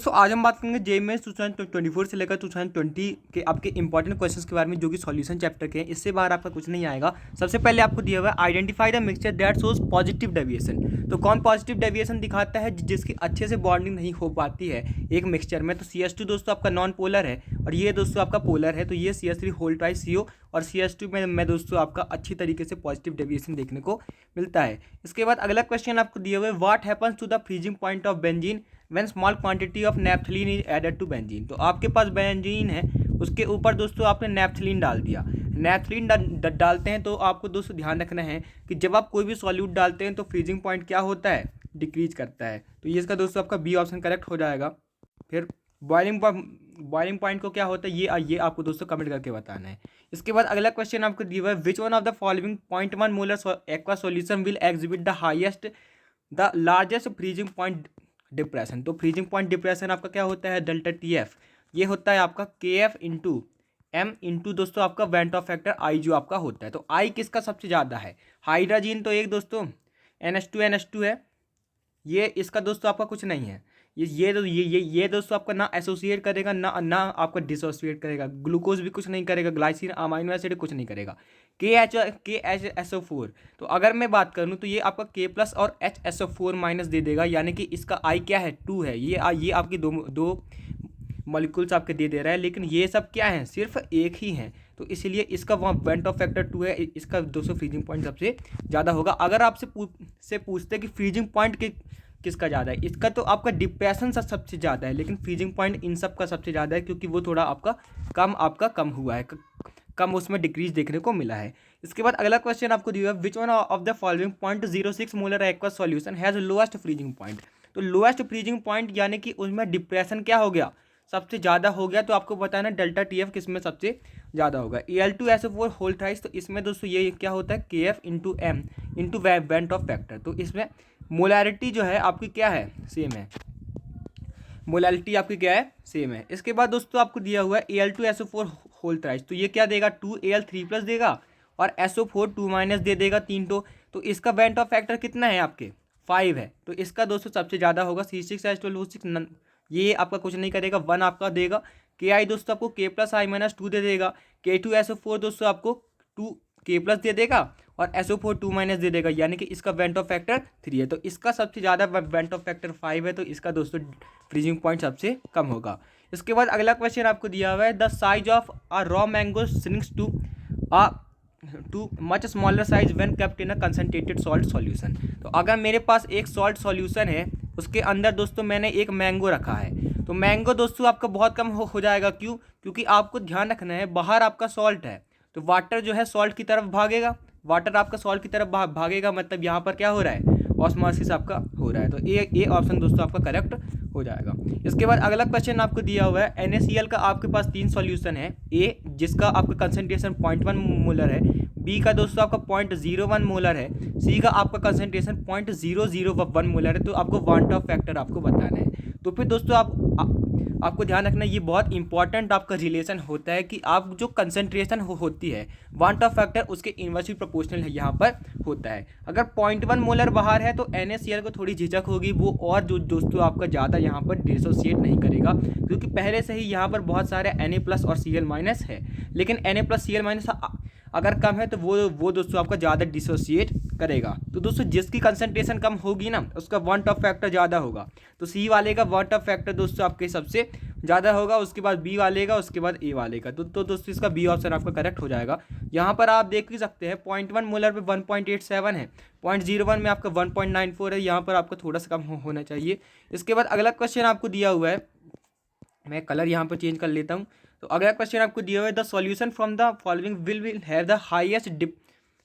दोस्तों आज हम बात करेंगे जेईई मेंस 2024 से लेकर 2020 के आपके इंपॉर्टेंट क्वेश्चंस के बारे में, जो कि सॉल्यूशन चैप्टर के हैं। इससे बाहर आपका कुछ नहीं आएगा। सबसे पहले आपको दिया हुआ है identify the mixture that shows positive deviation. तो कौन पॉजिटिव डेविएशन दिखाता है? जिसकी अच्छे से बॉन्डिंग नहीं हो पाती है एक मिक्सचर में। तो CH2 दोस्तों आपका नॉन पोलर है और ये दोस्तों आपका पोलर है। तो ये CH3 होल ट्वाइस CO और CH2 में दोस्तों आपका अच्छी तरीके से पॉजिटिव डेविएशन देखने को मिलता है। इसके बाद अगला क्वेश्चन आपको दिया हुआ है what happens to the freezing point of benzene when small quantity of naphthalene is added to benzene. तो आपके पास बेंजीन है, उसके ऊपर दोस्तों आपने नैप्थलीन डाल दिया। नैप्थलीन डालते हैं तो आपको दोस्तों ध्यान रखना है कि जब आप कोई भी सॉल्यूट डालते हैं तो फ्रीजिंग पॉइंट क्या होता है? डिक्रीज करता है। तो ये इसका दोस्तों आपका बी ऑप्शन करेक्ट हो जाएगा। फिर बॉइलिंग पॉइंट को क्या होता है ये आपको दोस्तों कमेंट करके बताना है। इसके बाद अगला क्वेश्चन आपको दिया हुआ है which one of the following 0.1 molar aqua solution will exhibit the largest freezing point depression. तो फ्रीजिंग पॉइंट डिप्रेशन आपका क्या होता है? Delta TF। ये होता है आपका KF इंटू M इंटू दोस्तों आपका वेंट ऑफ फैक्टर I जो आपका होता है। तो I किसका सबसे ज़्यादा है? हाइड्रोजन तो एक दोस्तों NH2 है। ये इसका दोस्तों आपका कुछ नहीं है। ये दोस्तों आपका ना एसोसिएट करेगा ना आपका डिसोसिएट करेगा। ग्लूकोज भी कुछ नहीं करेगा, ग्लाइसिन अमाइनो एसिड कुछ नहीं करेगा। KHSO4। तो अगर मैं बात करूँ तो ये आपका K+ और HSO4- दे देगा, यानी कि इसका I क्या है? 2 है। ये आपकी दो मॉलिक्यूल्स आपके दे रहा है, लेकिन ये सब क्या है? सिर्फ एक ही है। तो इसलिए इसका वहाँ वेंट ऑफ फैक्टर 2 है। इसका 200 फ्रीजिंग पॉइंट सबसे ज़्यादा होगा। अगर आपसे पूछते हैं कि फ्रीजिंग पॉइंट किसका ज़्यादा है, इसका तो आपका डिप्रेशन सबसे ज़्यादा है, लेकिन फ्रीजिंग पॉइंट इन सब का सबसे ज़्यादा है, क्योंकि वो थोड़ा आपका कम हुआ है, कम उसमें डिक्रीज देखने को मिला है। इसके बाद अगला क्वेश्चन आपको दिया है which one of the following 0.06 molar aqua solution has lowest freezing point. तो लोएस्ट फ्रीजिंग पॉइंट यानी कि उसमें डिप्रेशन क्या हो गया? सबसे ज़्यादा हो गया। तो आपको बताना डेल्टा TF किस में सबसे ज़्यादा होगा। Al2SO4 whole thrice. तो इसमें दोस्तों ये क्या होता है? KF into M into went of factor. तो इसमें मोलैरिटी जो है आपकी क्या है? सेम है। मोलैरिटी आपकी क्या है? सेम है। इसके बाद दोस्तों आपको दिया हुआ है Al2SO4 होल थ्राइस। तो ये क्या देगा? 2Al3+ देगा और SO4 2- दे देगा 3 तो इसका वेंट ऑफ फैक्टर कितना है? आपके 5 है। तो इसका दोस्तों सबसे ज़्यादा होगा। C6H12O6 ये आपका कुछ नहीं करेगा, 1 आपका देगा। KI दोस्तों आपको K+I- 2 दे देगा। K2SO4 दोस्तों आपको 2K+ दे देगा और SO4 2- दे देगा, यानी कि इसका वेंट ऑफ फैक्टर 3 है। तो इसका सबसे ज़्यादा वेंट ऑफ फैक्टर 5 है। तो इसका दोस्तों फ्रीजिंग पॉइंट सबसे कम होगा। इसके बाद अगला क्वेश्चन आपको दिया हुआ है the size of a raw mango shrinks too much smaller size when kept in a concentrated salt solution. तो अगर मेरे पास एक सॉल्ट सॉल्यूशन है, उसके अंदर दोस्तों मैंने एक मैंगो रखा है, तो मैंगो दोस्तों आपका बहुत कम हो जाएगा। क्यों? क्योंकि आपको ध्यान रखना है बाहर आपका सॉल्ट है, तो वाटर जो है सॉल्ट की तरफ भागेगा। वाटर आपका सॉल्ट की तरफ भागेगा, मतलब यहाँ पर क्या हो रहा है? ऑस्मोसिस आपका हो रहा है। तो ए ऑप्शन दोस्तों आपका करेक्ट हो जाएगा। इसके बाद अगला क्वेश्चन आपको दिया हुआ है NaCl का आपके पास 3 सॉल्यूशन है। ए जिसका आपका कंसंट्रेशन 0.1 मोलर है, बी का दोस्तों आपका 0.01 मोलर है, सी का आपका कंसंट्रेशन 0.001 मोलर है। तो आपको वेंट ऑफ फैक्टर आपको बताना है। तो फिर दोस्तों आपको ध्यान रखना, ये बहुत इंपॉर्टेंट आपका रिलेशन होता है कि आप जो कंसंट्रेशन होती है वेंट ऑफ फैक्टर उसके इन्वर्सली प्रोपोर्शनल है यहाँ पर होता है। अगर 0.1 मोलर बाहर है तो NaCl को थोड़ी झिझक होगी वो, और जो दोस्तों आपका ज़्यादा यहाँ पर डिसोसिएट नहीं करेगा, क्योंकि पहले से ही यहाँ पर बहुत सारे Na+ और Cl- है। लेकिन Na+ Cl- अगर कम है तो वो दोस्तों आपका ज़्यादा डिसोसिएट करेगा। तो दोस्तों जिसकी कंसंट्रेशन कम होगी ना उसका वेंट ऑफ फैक्टर ज़्यादा होगा। तो सी वाले का वेंट ऑफ फैक्टर दोस्तों आपके सबसे ज़्यादा होगा, उसके बाद बी वाले का, उसके बाद ए वाले का। तो दोस्तों इसका बी ऑप्शन आपका करेक्ट हो जाएगा। यहाँ पर आप देख ही सकते हैं 0.1 मोलर पे 1.87 है, 0.01 में आपका 1.94 है। यहाँ पर आपको थोड़ा सा कम होना चाहिए। इसके बाद अगला क्वेश्चन आपको दिया हुआ है, मैं कलर यहाँ पर चेंज कर लेता हूँ। तो अगला क्वेश्चन आपको दिया हुआ है the solution from the following will have the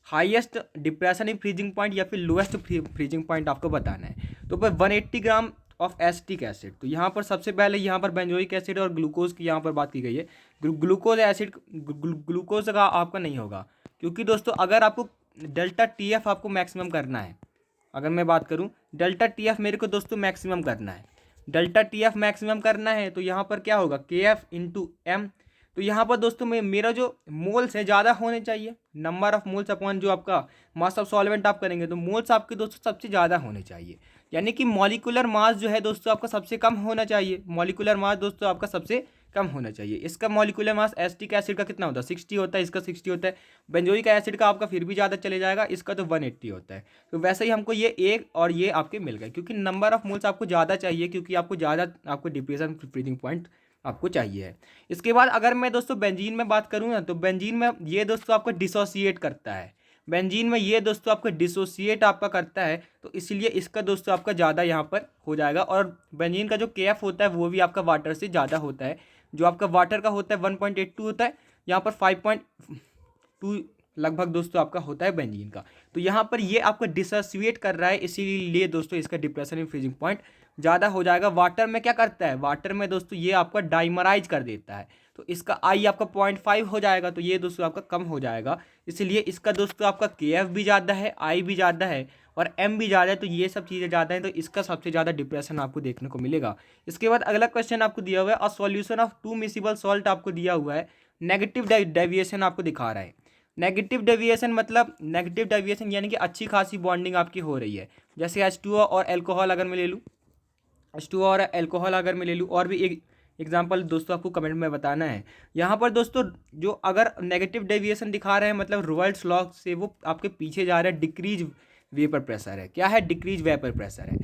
highest depression in freezing point या फिर लोएस्ट फ्रीजिंग पॉइंट आपको बताना है। तो पर 180 ग्राम ऑफ एसिटिक एसिड। तो यहाँ पर सबसे पहले यहाँ पर बेंजोइक एसिड और ग्लूकोज की यहाँ पर बात की गई है। ग्लूकोज का आपका नहीं होगा, क्योंकि दोस्तों अगर आपको डेल्टा TF आपको मैक्सिमम करना है, अगर मैं बात करूँ डेल्टा TF मेरे को दोस्तों मैक्सिमम करना है, डेल्टा TF मैक्सिमम करना है, तो यहाँ पर क्या होगा? KF into M। तो यहाँ पर दोस्तों मेरा जो मोल्स है ज़्यादा होने चाहिए, नंबर ऑफ मोल्स अपॉन जो आपका मास ऑफ सॉल्वेंट आप करेंगे, तो मोल्स आपके दोस्तों सबसे ज़्यादा होने चाहिए। यानी कि मॉलिक्यूलर मास जो है दोस्तों आपका सबसे कम होना चाहिए। मॉलिक्यूलर मास दोस्तों आपका सबसे कम होना चाहिए। इसका मॉलिक्यूलर मास एसिटिक एसिड का कितना होता है? 60 होता है, इसका 60 होता है। बेंजोइक एसिड का आपका फिर भी ज़्यादा चले जाएगा, इसका तो 180 होता है। तो वैसे ही हमको ये एक और ये आपके मिल गए, क्योंकि नंबर ऑफ मोल्स आपको ज़्यादा चाहिए, क्योंकि आपको ज़्यादा आपको डिप्रेशन फ्रीजिंग पॉइंट आपको चाहिए है। इसके बाद अगर मैं दोस्तों बेंजीन में बात करूँ ना, तो बेंजीन में ये दोस्तों आपको डिसोसिएट करता है। बेंजीन में ये दोस्तों आपका डिसोसिएट आपका करता है, तो इसलिए इसका दोस्तों आपका ज़्यादा यहाँ पर हो जाएगा। और बेंजीन का जो केएफ होता है वो भी आपका वाटर से ज़्यादा होता है। जो आपका वाटर का होता है 1.82 होता है, यहाँ पर 5.2 लगभग दोस्तों आपका होता है बेंजीन का। तो यहाँ पर ये आपका डिसोसिएट कर रहा है, इसीलिए दोस्तों इसका डिप्रेशन इन फ्रीजिंग पॉइंट ज़्यादा हो जाएगा। वाटर में क्या करता है? वाटर में दोस्तों ये आपका डाइमराइज कर देता है, तो इसका आई आपका 0.5 हो जाएगा, तो ये दोस्तों आपका कम हो जाएगा। इसलिए इसका दोस्तों आपका केएफ भी ज़्यादा है, आई भी ज़्यादा है और एम भी ज़्यादा है, तो ये सब चीज़ें ज़्यादा हैं, तो इसका सबसे ज़्यादा डिप्रेशन आपको देखने को मिलेगा। इसके बाद अगला क्वेश्चन आपको दिया हुआ है, a solution of 2 miscible salt आपको दिया हुआ है, नेगेटिव डेविएशन आपको दिखा रहा है। नेगेटिव डेविएशन मतलब नेगेटिव डेविएशन यानी कि अच्छी खासी बॉन्डिंग आपकी हो रही है। जैसे H2O और एल्कोहल अगर मैं ले लूँ, H2O और एल्कोहल अगर मैं ले लूँ, और भी एक एग्जाम्पल दोस्तों आपको कमेंट में बताना है। यहाँ पर दोस्तों जो अगर नेगेटिव डेविएशन दिखा रहे हैं मतलब रिवर्स लॉ से वो आपके पीछे जा रहा है, डिक्रीज वेपर प्रेशर है। क्या है? डिक्रीज वेपर प्रेशर है।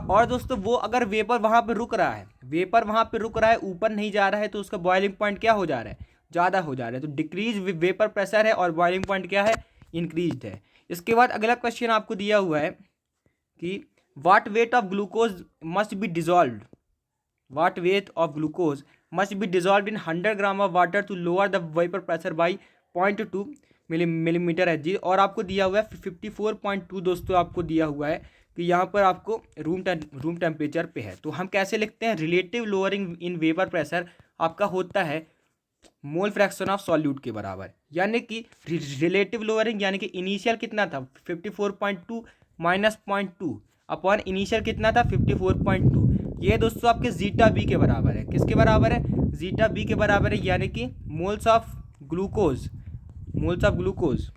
और दोस्तों वो अगर वेपर वहाँ पे रुक रहा है, वेपर वहाँ पे रुक रहा है, ऊपर नहीं जा रहा है, तो उसका बॉइलिंग पॉइंट क्या हो जा रहा है? ज़्यादा हो जा रहा है। तो डिक्रीज वेपर प्रेशर है और बॉइलिंग पॉइंट क्या है? इंक्रीज है। इसके बाद अगला क्वेश्चन आपको दिया हुआ है कि what weight of glucose must be dissolved, what weight of glucose must be dissolved in 100 gram of water to lower the vapor pressure by 0.2 millimetre Hg। और आपको दिया हुआ है 54.2 दोस्तों आपको दिया हुआ है कि यहाँ पर आपको रूम टेम्परेचर पे है। तो हम कैसे लिखते हैं? Relative lowering in vapour pressure आपका होता है मोल फ्रैक्शन ऑफ सॉल्यूट के बराबर, यानी कि रिलेटिव लोअरिंग यानी कि इनिशियल कितना था 54.2 माइनस 0.2 अपॉन इनिशियल कितना था 54.2। ये दोस्तों आपके जीटा बी के बराबर है। किसके बराबर है? जीटा बी के बराबर है, यानी कि moles of glucose, moles of glucose,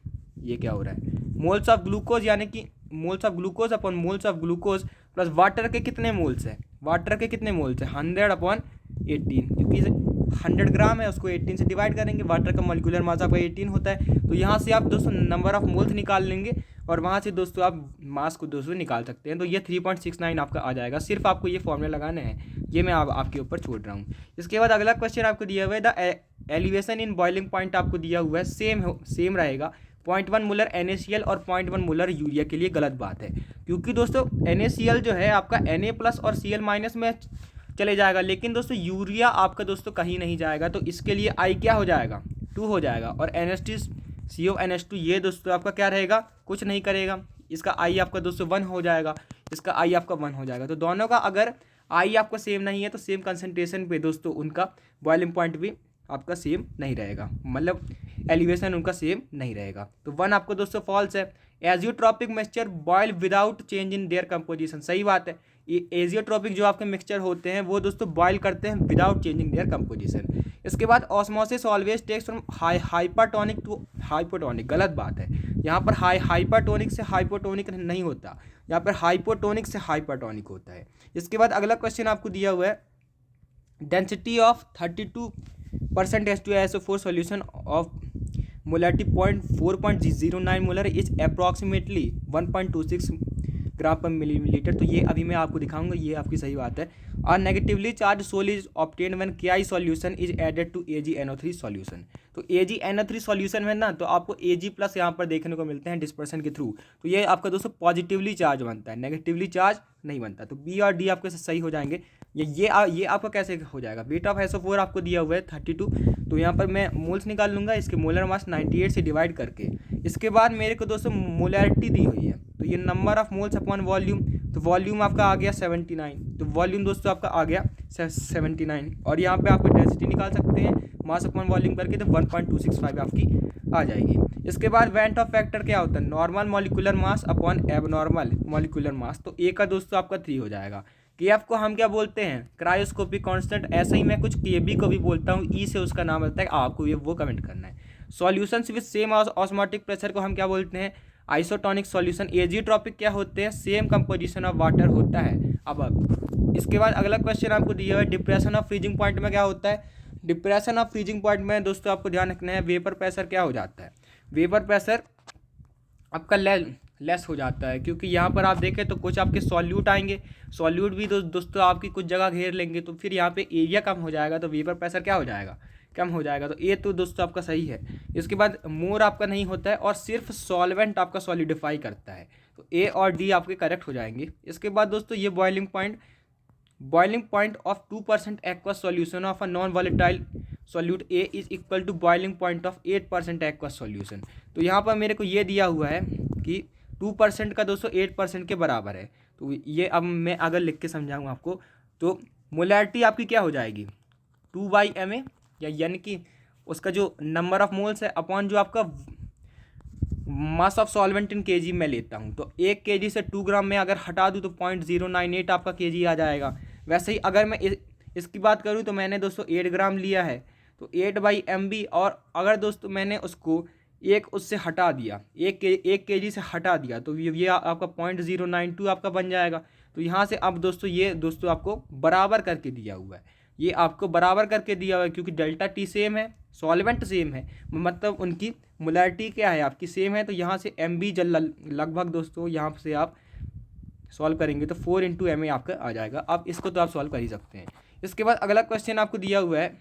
ये क्या हो रहा है? मोल्स ऑफ ग्लूकोज यानी कि moles of glucose upon moles of glucose plus water के कितने मोल्स है? वाटर के कितने मोल्स है? 100 अपॉन 18, क्योंकि 100 ग्राम है उसको 18 से डिवाइड करेंगे। वाटर का मॉलिक्यूलर मास आपका 18 होता है, तो यहाँ से आप दोस्तों नंबर ऑफ मोल्स निकाल लेंगे और वहाँ से दोस्तों आप मास को दोस्तों निकाल सकते हैं। तो ये 3.69 आपका आ जाएगा। सिर्फ आपको ये फॉर्मूला लगाना है, ये मैं आपके ऊपर छोड़ रहा हूँ। इसके बाद अगला क्वेश्चन आपको दिया हुआ है, the elevation in boiling point आपको दिया हुआ है, सेम रहेगा 0.1 मोलर NaCl और 0.1 मोलर यूरिया के लिए। गलत बात है, क्योंकि दोस्तों NaCl जो है आपका Na+ और Cl- में चले जाएगा, लेकिन दोस्तों यूरिया आपका दोस्तों कहीं नहीं जाएगा, तो इसके लिए आई क्या हो जाएगा? 2 हो जाएगा। और CONH2 ये दोस्तों आपका क्या रहेगा? कुछ नहीं करेगा, इसका आई आपका दोस्तों 1 हो जाएगा, इसका आई आपका 1 हो जाएगा। तो दोनों का अगर आई आपका सेम नहीं है तो सेम कंसंट्रेशन पे दोस्तों उनका बॉइलिंग पॉइंट भी आपका सेम नहीं रहेगा, मतलब एलिवेशन उनका सेम नहीं रहेगा। तो 1 आपको दोस्तों फॉल्स है। Azeotropic mixture boil without change in their composition, सही बात है। ये एजियोट्रॉपिक जो आपके मिक्सचर होते हैं वो दोस्तों बॉयल करते हैं विदाउट चेंजिंग देयर कंपोजिशन। इसके बाद osmosis always takes from hypertonic to hypotonic, गलत बात है। यहाँ पर हाइपरटोनिक से हाइपोटोनिक नहीं होता, यहाँ पर हाइपोटोनिक से हाइपरटोनिक होता है। इसके बाद अगला क्वेश्चन आपको दिया हुआ है, density of 32% H2SO4 solution of molarity 4.09 molar is approximately 1.26 ग्राम पर मिलीलीटर। तो ये अभी मैं आपको दिखाऊंगा, ये आपकी सही बात है। और negatively charge sol is obtain when KI solution is added to AgNO3 solution. तो AgNO3 सॉल्यूशन में ना तो आपको Ag+ यहाँ पर देखने को मिलते हैं डिस्पर्सन के थ्रू, तो ये आपका दोस्तों पॉजिटिवली चार्ज बनता है, नेगेटिवली चार्ज नहीं बनता। तो बी और डी आपके सही हो जाएंगे। ये आपका कैसे हो जाएगा? वेट ऑफ SO4 आपको दिया हुआ है 32, तो यहाँ पर मैं मोल्स निकाल लूँगा इसके मोलर मास 98 से डिवाइड करके। इसके बाद मेरे को दोस्तों मोलैरिटी दी हुई है, तो ये number of moles upon volume, तो वॉल्यूम आपका आ गया 79, तो वॉल्यूम दोस्तों आपका आ गया 79। और यहाँ पे आपको डेंसिटी निकाल सकते हैं मास अपॉन वॉल्यूम करके, तो 1.265 आपकी आ जाएगी। इसके बाद वेंट ऑफ फैक्टर क्या होता है? Normal molecular mass upon abnormal molecular mass, तो ए का दोस्तों आपका 3 हो जाएगा। KF को हम क्या बोलते हैं? Cryoscopic constant. ऐसे ही मैं कुछ KB को भी बोलता हूँ, ई से उसका नाम रहता है, आपको ये वो कमेंट करना है। Solutions with same osmotic pressure को हम क्या बोलते हैं? आइसोटोनिक सॉल्यूशन एजियोट्रॉपिक क्या होते हैं, सेम कंपोजिशन ऑफ वाटर होता है। अब इसके बाद अगला क्वेश्चन आपको दिया हुआ है डिप्रेशन ऑफ फ्रीजिंग पॉइंट में क्या होता है। डिप्रेशन ऑफ फ्रीजिंग पॉइंट में दोस्तों आपको ध्यान रखना है वेपर प्रेशर क्या हो जाता है, वेपर प्रेशर आपका लेस हो जाता है, क्योंकि यहाँ पर आप देखें तो कुछ आपके सॉल्यूट आएंगे, सॉल्यूट भी दोस्तों आपकी कुछ जगह घेर लेंगे, तो फिर यहाँ पे एरिया कम हो जाएगा, तो वेपर प्रेशर क्या हो जाएगा, कम हो जाएगा। तो ये तो दोस्तों आपका सही है। इसके बाद मोर आपका नहीं होता है और सिर्फ सॉल्वेंट आपका सॉलिडिफाई करता है, तो ए और डी आपके करेक्ट हो जाएंगे। इसके बाद दोस्तों ये boiling point of 2% aqueous solution of a non volatile solute A is equal to boiling point of 8% aqueous solution. तो यहाँ पर मेरे को ये दिया हुआ है कि 2% का दोस्तों 8% के बराबर है। तो ये अब मैं अगर लिख के समझाऊँ आपको, तो मोलैरिटी आपकी क्या हो जाएगी 2/ma, या यानी कि उसका जो नंबर ऑफ मोल्स है अपॉन जो आपका mass of solvent in KG में लेता हूँ, तो 1 kg से 2 ग्राम में अगर हटा दूँ तो 0.098 आपका केजी आ जाएगा। वैसे ही अगर मैं इसकी बात करूँ तो मैंने दोस्तों 8 ग्राम लिया है, तो 8/mb, और अगर दोस्तों मैंने उसको उससे हटा दिया, 1 kg से हटा दिया, तो ये आपका 0.092 आपका बन जाएगा। तो यहाँ से अब दोस्तों ये दोस्तों आपको बराबर करके दिया हुआ है, ये आपको बराबर करके दिया हुआ है, क्योंकि डेल्टा टी सेम है, सॉल्वेंट सेम है, मतलब उनकी मोलैरिटी क्या है आपकी सेम है। तो यहाँ से mb लगभग दोस्तों यहाँ से आप सॉल्व करेंगे तो 4 × ma आपका आ जाएगा। अब इसको तो आप सॉल्व कर ही सकते हैं। इसके बाद अगला क्वेश्चन आपको दिया हुआ है,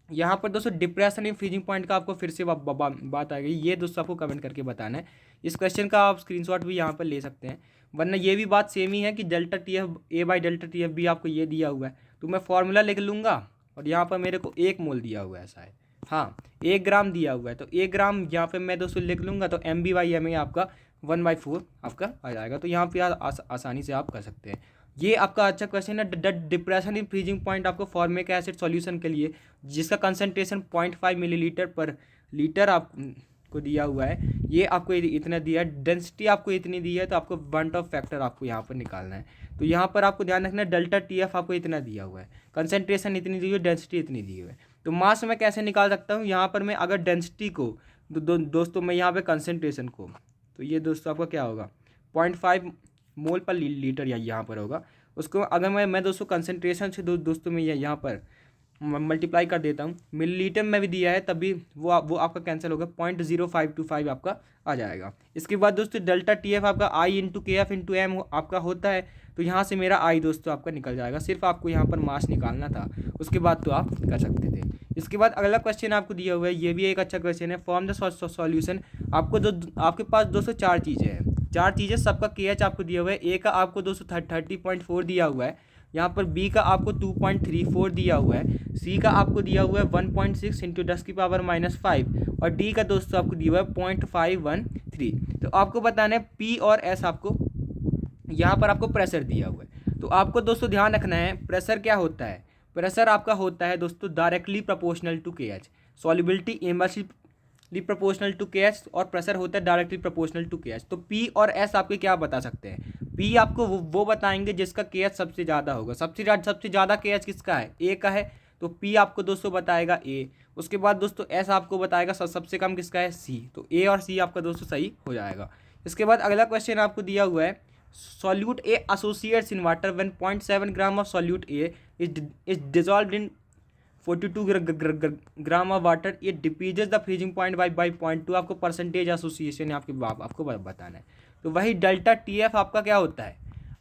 यहाँ पर दोस्तों डिप्रेशन इन फ्रीजिंग पॉइंट का आपको फिर से बात आ गई, ये दोस्तों आपको कमेंट करके बताना है। इस क्वेश्चन का आप स्क्रीनशॉट भी यहाँ पर ले सकते हैं, वरना ये भी बात सेम ही है कि डेल्टा टी एफ A/ΔTF भी आपको ये दिया हुआ है, तो मैं फॉर्मूला लिख लूँगा, और यहाँ पर मेरे को 1 मोल दिया हुआ है, ऐसा है, हाँ 1 ग्राम दिया हुआ है, तो 1 ग्राम यहाँ पे मैं दोस्तों लिख लूँगा, तो mb/ma आपका 1/4 आपका आ जाएगा। तो यहाँ पे आसानी से आप कर सकते हैं। ये आपका अच्छा क्वेश्चन है। डिप्रेशन इन फ्रीजिंग पॉइंट आपको फॉर्मिक एसिड सॉल्यूशन के लिए जिसका कंसनट्रेशन 0.5 मिलीलीटर आपको दिया हुआ है, ये आपको इतना दिया है, डेंसिटी आपको इतनी दी है, तो आपको बंट ऑफ फैक्टर आपको यहाँ पर निकालना है। तो यहाँ पर आपको ध्यान रखना है डेल्टा TF आपको इतना दिया हुआ है, कंसनट्रेशन इतनी दी हुई है, डेंसिटी इतनी दी हुई है। तो मास में कैसे निकाल सकता हूँ, यहाँ पर मैं अगर डेंसिटी को दोस्तों मैं यहाँ पे कंसनट्रेशन को, तो ये दोस्तों आपका क्या होगा 0.5 मोल पर लीटर या यहाँ पर होगा, उसको अगर मैं दोस्तों कंसनट्रेशन से दोस्तों मैं यहाँ पर मल्टीप्लाई कर देता हूँ, मिलीलीटर में भी दिया है, तभी वो आपका कैंसिल होगा, 0.0525 आपका आ जाएगा। इसके बाद दोस्तों डेल्टा TF आपका I × KF × M आपका होता है, तो यहाँ से मेरा I दोस्तों आपका निकल जाएगा, सिर्फ आपको यहाँ पर मास निकालना था, उसके बाद तो आप कर सकते थे। इसके बाद अगला क्वेश्चन आपको दिया हुआ है, ये भी एक अच्छा क्वेश्चन है, फॉर्म द सॉल्यूशन। आपको आपके पास दोस्तों 4 चीज़ें हैं, 4 चीज़ें, सबका KH आपको दिया हुआ है। A का आपको दोस्तों 30.4 दिया हुआ है, यहाँ पर B का आपको 2.34 दिया हुआ है, C का आपको दिया हुआ है 1.6 × 10⁻⁵, और D का दोस्तों आपको दिया हुआ है 0.513। तो आपको बताना है P और S, आपको यहाँ पर आपको प्रेशर दिया हुआ है। तो आपको दोस्तों ध्यान रखना है प्रेशर क्या होता है, प्रेशर आपका होता है दोस्तों directly proportional to KH, solubility inversely proportional to KH, और प्रेशर होता है डायरेक्टली प्रोपोर्शनल टू KH। तो P और S आपके क्या बता सकते हैं, P आपको वो बताएंगे जिसका KH सबसे ज़्यादा होगा। सबसे ज़्यादा KH किसका है, A का है, तो P आपको दोस्तों बताएगा A। उसके बाद दोस्तों S आपको बताएगा सबसे कम किसका है, C। तो A और C आपका दोस्तों सही हो जाएगा। इसके बाद अगला क्वेश्चन आपको दिया हुआ है, solute A associates in water when 0.7 gram of solute A is dissolved in 42 gram of water, ये decreases the freezing point by 0.2। आपको परसेंटेज एसोसिएशन है आपको बताना है। तो वही डेल्टा TF आपका क्या होता है,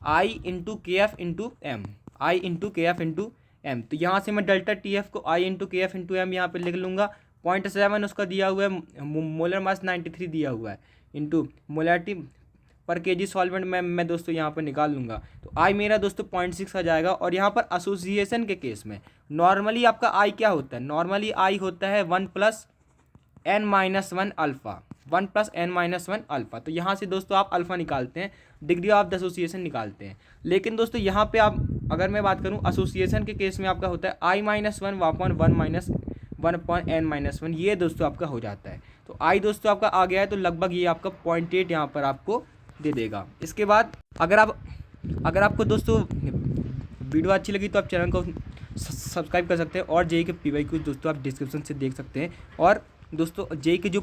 I × KF × M, I × KF × M। तो यहाँ से मैं डेल्टा TF को I × KF × M यहाँ पे लिख लूँगा। 0.7 उसका दिया हुआ है, मोलर मास 93 दिया हुआ है, इंटू मोलैरिटी पर केजी सॉल्वेंट मैं दोस्तों यहाँ पर निकाल लूँगा, तो आई मेरा दोस्तों 0.6 आ जाएगा। और यहाँ पर एसोसिएशन के केस में नॉर्मली आपका आई क्या होता है, नॉर्मली आई होता है 1 + n-1 अल्फ़ा, 1 + n-1 अल्फ़ा। तो यहाँ से दोस्तों आप अल्फ़ा निकालते हैं, डिग्री ऑफ एसोसिएशन निकालते हैं। लेकिन दोस्तों यहाँ पे आप अगर मैं बात करूँ एसोसिएशन के केस में आपका होता है I-1/1 ये दोस्तों आपका हो जाता है। तो आई दोस्तों आपका आ गया है, तो लगभग ये आपका 0.8 यहाँ पर आपको दे देगा। इसके बाद अगर आपको दोस्तों वीडियो अच्छी लगी तो आप चैनल को सब्सक्राइब कर सकते हैं, और जेई के PY कुछ दोस्तों आप डिस्क्रिप्शन से देख सकते हैं। और दोस्तों जेई के जो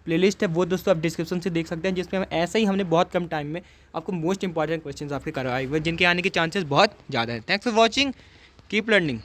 प्लेलिस्ट है वो दोस्तों आप डिस्क्रिप्शन से देख सकते हैं, जिसमें हम ऐसे ही हमने बहुत कम टाइम में आपको मोस्ट इंपॉर्टेंट क्वेश्चन आपके करवाए हुए, जिनके आने के चांसेस बहुत ज़्यादा है। Thanks for watching, keep learning.